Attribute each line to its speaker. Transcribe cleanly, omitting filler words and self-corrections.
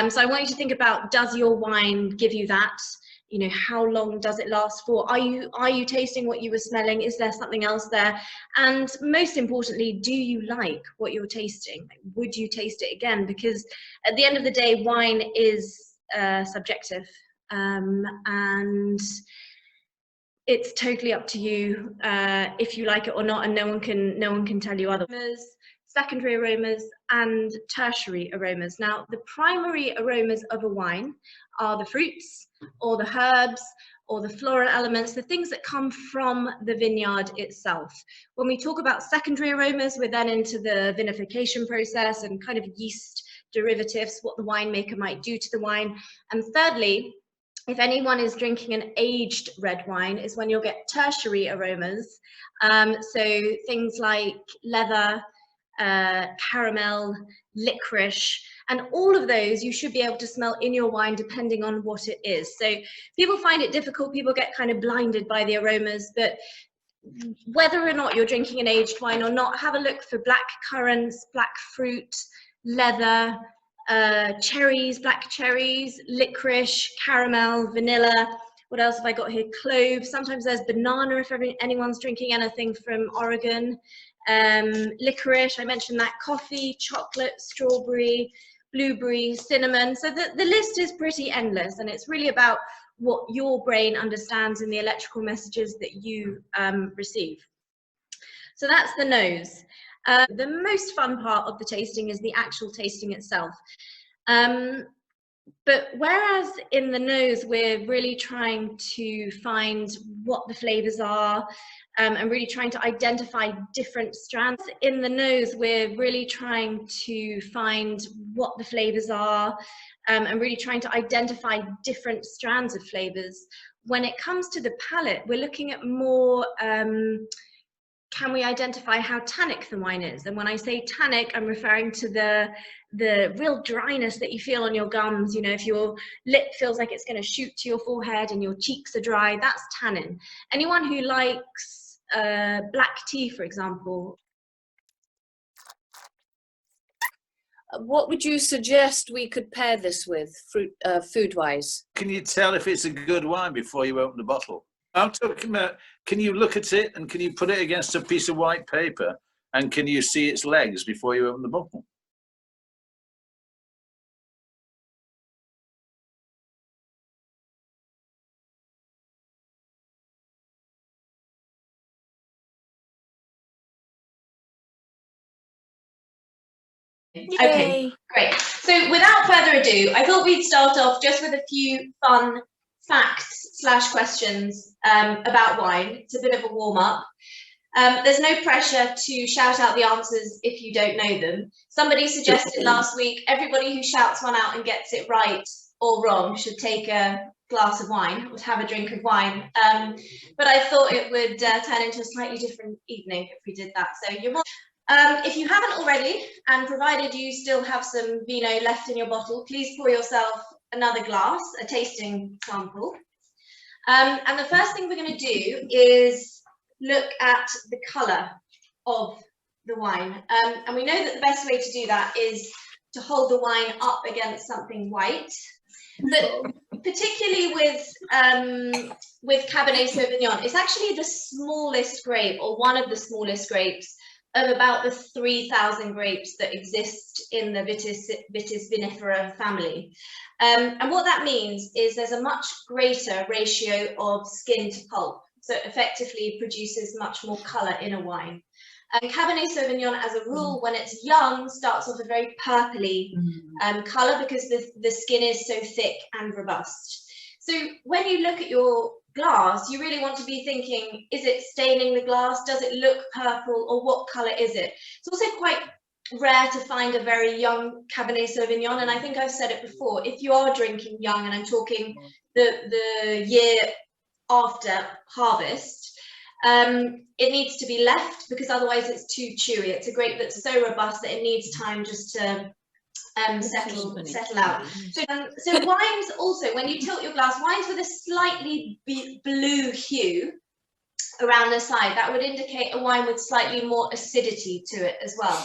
Speaker 1: So I want you to think about, does your wine give you that? You know, how long does it last for? Are you tasting what you were smelling? Is there something else there? And most importantly, do you like what you're tasting? Would you taste it again? Because at the end of the day, wine is subjective, and it's totally up to you if you like it or not, and no one can tell you otherwise. Secondary aromas and tertiary aromas. Now, the primary aromas of a wine are the fruits or the herbs or the floral elements, the things that come from the vineyard itself. When we talk about secondary aromas, we're then into the vinification process and kind of yeast derivatives, what the winemaker might do to the wine. And thirdly, if anyone is drinking an aged red wine, is when you'll get tertiary aromas. So things like leather, caramel, licorice, and all of those you should be able to smell in your wine depending on what it is. So people find it difficult, people get kind of blinded by the aromas, but whether or not you're drinking an aged wine or not, have a look for black currants, black fruit, leather, cherries, black cherries, licorice, caramel, vanilla. What else have I got here? Cloves. Sometimes there's banana if anyone's drinking anything from Oregon. Licorice, I mentioned that, coffee, chocolate, strawberry, blueberry, cinnamon. So the list is pretty endless, and it's really about what your brain understands in the electrical messages that you receive. So that's the nose. The most fun part of the tasting is the actual tasting itself. But whereas in the nose, we're really trying to find what the flavors are, and really trying to identify different strands. In the nose, we're really trying to find what the flavors are, and really trying to identify different strands of flavors. When it comes to the palate, we're looking at more, can we identify how tannic the wine is? And when I say tannic, I'm referring to the real dryness that you feel on your gums. You know, if your lip feels like it's going to shoot to your forehead and your cheeks are dry, that's tannin. Anyone who likes black tea, for example.
Speaker 2: What would you suggest we could pair this with, food-wise?
Speaker 3: Can you tell if it's a good wine before you open the bottle? I'm talking about, can you look at it and can you put it against a piece of white paper and can you see its legs before you open the bottle?
Speaker 1: Okay, great. So without further ado, I thought we'd start off just with a few fun facts / questions about wine. It's a bit of a warm-up. There's no pressure to shout out the answers if you don't know them. Somebody suggested last week, everybody who shouts one out and gets it right or wrong should take a glass of wine, or have a drink of wine. But I thought it would turn into a slightly different evening if we did that. So you're more if you haven't already, and provided you still have some vino left in your bottle, please pour yourself another glass, a tasting sample. And the first thing we're going to do is look at the colour of the wine. And we know that the best way to do that is to hold the wine up against something white. But particularly with Cabernet Sauvignon, it's actually the smallest grape, or one of the smallest grapes, of about the 3,000 grapes that exist in the Vitis vinifera family. And what that means is there's a much greater ratio of skin to pulp, so it effectively produces much more colour in a wine. And Cabernet Sauvignon, as a rule, when it's young, starts off a very purpley colour because the skin is so thick and robust. So when you look at your glass, you really want to be thinking, is it staining the glass? Does it look purple, or what colour is it? It's also quite rare to find a very young Cabernet Sauvignon, and I think I've said it before, if you are drinking young, and I'm talking the year after harvest, it needs to be left because otherwise it's too chewy. It's a grape that's so robust that it needs time just to settle out. So wines also, when you tilt your glass, wines with a slightly blue hue around the side, that would indicate a wine with slightly more acidity to it as well.